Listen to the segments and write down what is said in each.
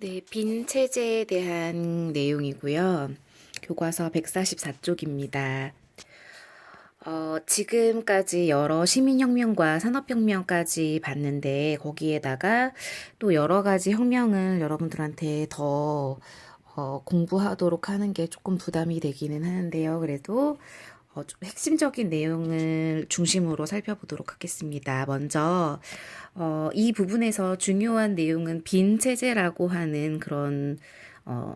네, 빈 체제에 대한 내용이고요. 교과서 144쪽입니다. 지금까지 여러 시민혁명과 산업혁명까지 봤는데 거기에다가 또 여러 가지 혁명을 여러분들한테 더 공부하도록 하는 게 조금 부담이 되기는 하는데요. 그래도 좀 핵심적인 내용을 중심으로 살펴보도록 하겠습니다. 먼저 이 부분에서 중요한 내용은 빈 체제라고 하는 그런 어,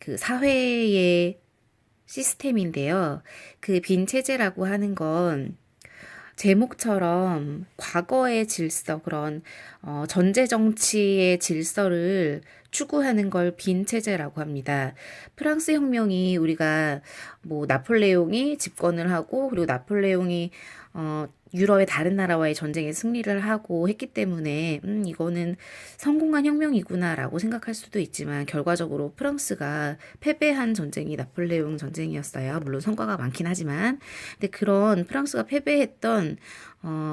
그 사회의 시스템인데요. 그 빈 체제라고 하는 건 제목처럼 과거의 질서, 그런 전제 정치의 질서를 추구하는 걸 빈 체제라고 합니다. 프랑스 혁명이 우리가 뭐 나폴레옹이 집권을 하고 그리고 나폴레옹이 유럽의 다른 나라와의 전쟁에 승리를 하고 했기 때문에 이거는 성공한 혁명이구나라고 생각할 수도 있지만 결과적으로 프랑스가 패배한 전쟁이 나폴레옹 전쟁이었어요. 물론 성과가 많긴 하지만 근데 그런 프랑스가 패배했던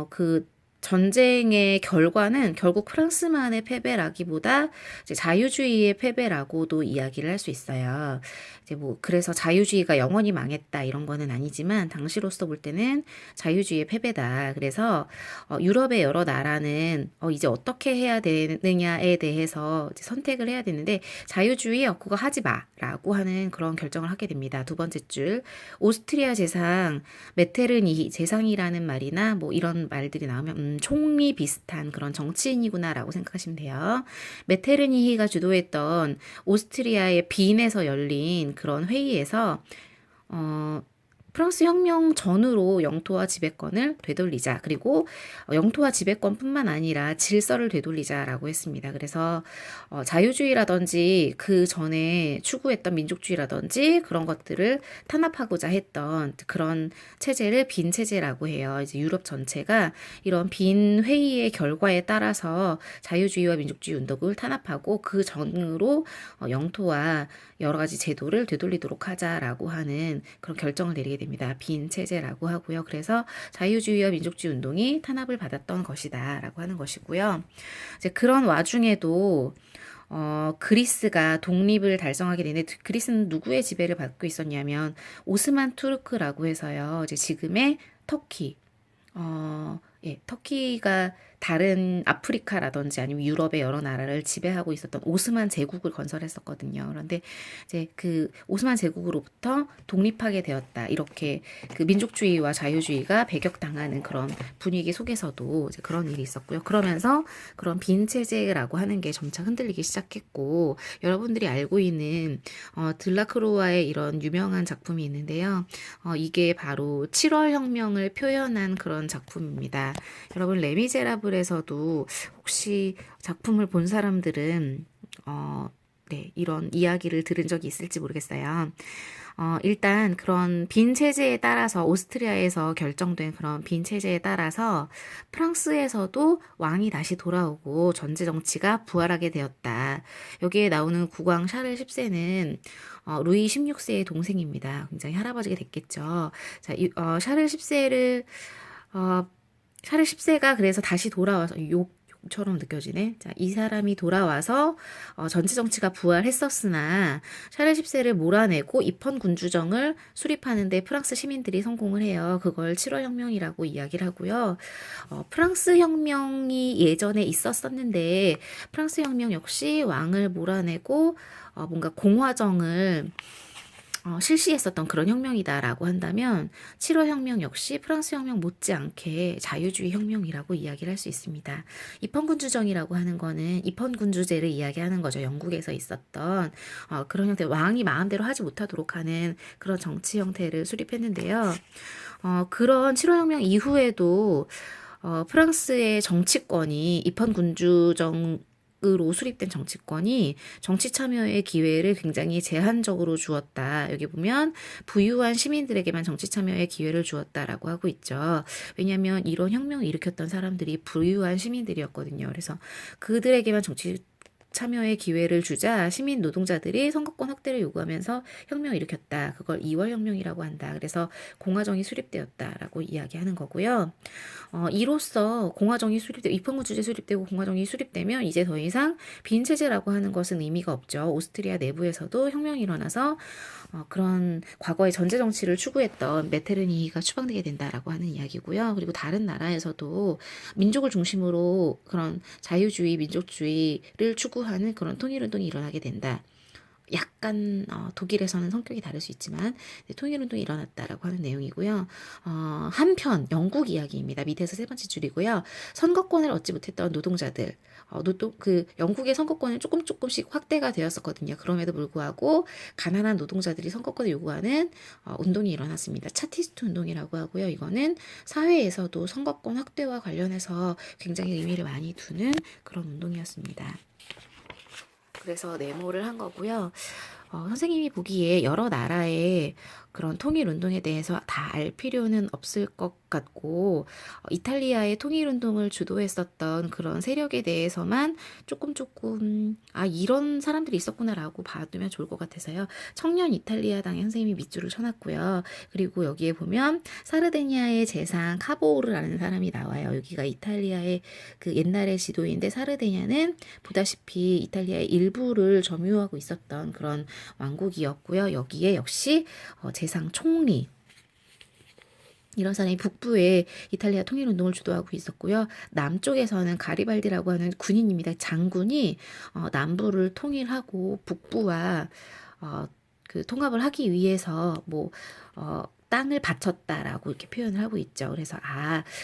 그 전쟁의 결과는 결국 프랑스만의 패배라기보다 이제 자유주의의 패배라고도 이야기를 할 수 있어요. 이제 뭐 그래서 자유주의가 영원히 망했다 이런 거는 아니지만 당시로서 볼 때는 자유주의의 패배다. 그래서 유럽의 여러 나라는 이제 어떻게 해야 되느냐에 대해서 이제 선택을 해야 되는데 자유주의 그거 하지 마라고 하는 그런 결정을 하게 됩니다. 두 번째 줄 오스트리아 제상 메테르니 재상이라는 말이나 뭐 이런 말들이 나오면 총리 비슷한 그런 정치인이구나라고 생각하시면 돼요. 메테르니히가 주도했던 오스트리아의 빈에서 열린 그런 회의에서 어, 프랑스 혁명 전후로 영토와 지배권을 되돌리자. 그리고 영토와 지배권뿐만 아니라 질서를 되돌리자라고 했습니다. 그래서 자유주의라든지 그 전에 추구했던 민족주의라든지 그런 것들을 탄압하고자 했던 그런 체제를 빈 체제라고 해요. 이제 유럽 전체가 이런 빈 회의의 결과에 따라서 자유주의와 민족주의 운동을 탄압하고 그 전으로 영토와 여러 가지 제도를 되돌리도록 하자라고 하는 그런 결정을 내리게 됩니다. 빈 체제라고 하고요. 그래서 자유주의와 민족주의 운동이 탄압을 받았던 것이다라고 하는 것이고요. 이제 그런 와중에도 그리스가 독립을 달성하게 되는데 그리스는 누구의 지배를 받고 있었냐면 오스만 투르크라고 해서요. 이제 지금의 터키, 예, 터키가 다른 아프리카라든지 아니면 유럽의 여러 나라를 지배하고 있었던 오스만 제국을 건설했었거든요. 그런데 이제 그 오스만 제국으로부터 독립하게 되었다. 이렇게 그 민족주의와 자유주의가 배격당하는 그런 분위기 속에서도 이제 그런 일이 있었고요. 그러면서 그런 빈 체제라고 하는 게 점차 흔들리기 시작했고 여러분들이 알고 있는 들라크로와의 이런 유명한 작품이 있는데요. 이게 바로 7월 혁명을 표현한 그런 작품입니다. 여러분 레미제라블에서도 혹시 작품을 본 사람들은 네, 이런 이야기를 들은 적이 있을지 모르겠어요. 일단 그런 빈 체제에 따라서 오스트리아에서 결정된 그런 빈 체제에 따라서 프랑스에서도 왕이 다시 돌아오고 전제 정치가 부활하게 되었다. 여기에 나오는 국왕 샤를 10세는 루이 16세의 동생입니다. 굉장히 할아버지가 됐겠죠. 자, 샤를 10세를 샤를 10세가 그래서 다시 돌아와서 욕처럼 느껴지네. 자, 이 사람이 돌아와서 전체 정치가 부활했었으나 샤를 10세를 몰아내고 입헌 군주정을 수립하는데 프랑스 시민들이 성공을 해요. 그걸 7월 혁명이라고 이야기를 하고요. 프랑스 혁명이 예전에 있었었는데 프랑스 혁명 역시 왕을 몰아내고 뭔가 공화정을 실시했었던 그런 혁명이다라고 한다면 7월 혁명 역시 프랑스 혁명 못지않게 자유주의 혁명이라고 이야기를 할 수 있습니다. 입헌군주정이라고 하는 거는 입헌군주제를 이야기하는 거죠. 영국에서 있었던 그런 형태, 왕이 마음대로 하지 못하도록 하는 그런 정치 형태를 수립했는데요. 그런 7월 혁명 이후에도 프랑스의 정치권이 입헌군주정 으로 수립된 정치권이 정치 참여의 기회를 굉장히 제한적으로 주었다. 여기 보면 부유한 시민들에게만 정치 참여의 기회를 주었다라고 하고 있죠. 왜냐하면 이런 혁명을 일으켰던 사람들이 부유한 시민들이었거든요. 그래서 그들에게만 정치 참여의 기회를 주자 시민 노동자들이 선거권 확대를 요구하면서 혁명을 일으켰다. 그걸 2월 혁명이라고 한다. 그래서 공화정이 수립되었다라고 이야기하는 거고요. 이로써 공화정이 수립되고 입헌군주제 수립되고 공화정이 수립되면 이제 더 이상 빈체제라고 하는 것은 의미가 없죠. 오스트리아 내부에서도 혁명이 일어나서 그런 과거의 전제 정치를 추구했던 메테르니히가 추방되게 된다라고 하는 이야기고요. 그리고 다른 나라에서도 민족을 중심으로 그런 자유주의, 민족주의를 추구하는 그런 통일운동이 일어나게 된다. 약간 독일에서는 성격이 다를 수 있지만 통일운동이 일어났다라고 하는 내용이고요. 한편 영국 이야기입니다. 밑에서 세 번째 줄이고요. 선거권을 얻지 못했던 노동자들, 그 영국의 선거권은 조금씩 확대가 되었었거든요. 그럼에도 불구하고 가난한 노동자들이 선거권을 요구하는 운동이 일어났습니다. 차티스트 운동이라고 하고요. 이거는 사회에서도 선거권 확대와 관련해서 굉장히 의미를 많이 두는 그런 운동이었습니다. 그래서 네모를 한 거고요. 선생님이 보기에 여러 나라의 그런 통일 운동에 대해서 다 알 필요는 없을 것 같고 이탈리아의 통일 운동을 주도했었던 그런 세력에 대해서만 조금 이런 사람들이 있었구나라고 봐두면 좋을 것 같아서요. 청년 이탈리아당에 선생님이 밑줄을 쳐놨고요. 그리고 여기에 보면 사르데니아의 재상 카보르라는 사람이 나와요. 여기가 이탈리아의 그 옛날의 지도인데 사르데냐는 보다시피 이탈리아의 일부를 점유하고 있었던 그런 왕국이었고요. 여기에 역시 재상 총리 이런 사람이 북부에 이탈리아 통일운동을 주도하고 있었고요. 남쪽에서는 가리발디라고 하는 군인입니다. 장군이 남부를 통일하고 북부와 그 통합을 하기 위해서 땅을 바쳤다라고 이렇게 표현을 하고 있죠. 그래서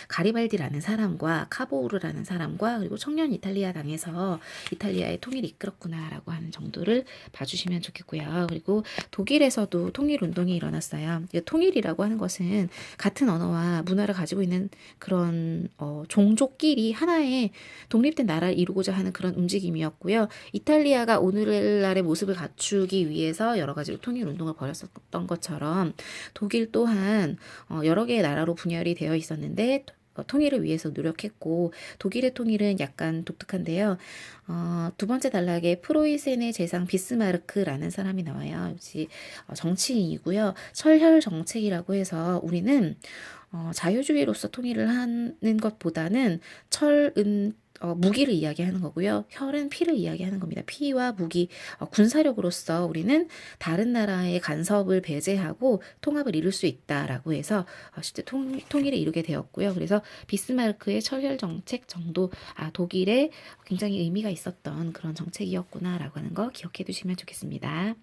가리발디라는 사람과 카보우르라는 사람과 그리고 청년 이탈리아 당에서 이탈리아의 통일을 이끌었구나라고 하는 정도를 봐주시면 좋겠고요. 그리고 독일에서도 통일 운동이 일어났어요. 통일이라고 하는 것은 같은 언어와 문화를 가지고 있는 그런 종족끼리 하나의 독립된 나라를 이루고자 하는 그런 움직임이었고요. 이탈리아가 오늘날의 모습을 갖추기 위해서 여러 가지로 통일 운동을 벌였었던 것처럼 독일 또한 여러 개의 나라로 분열이 되어 있었는데 통일을 위해서 노력했고 독일의 통일은 약간 독특한데요. 두 번째 단락에 프로이센의 재상 비스마르크라는 사람이 나와요. 역시 정치인이고요. 철혈 정책이라고 해서 우리는 자유주의로서 통일을 하는 것보다는 무기를 이야기하는 거고요. 혈은 피를 이야기하는 겁니다. 피와 무기, 군사력으로서 우리는 다른 나라의 간섭을 배제하고 통합을 이룰 수 있다라고 해서 실제 통일을 이루게 되었고요. 그래서 비스마르크의 철혈 정책 정도, 독일에 굉장히 의미가 있었던 그런 정책이었구나라고 하는 거 기억해 두시면 좋겠습니다.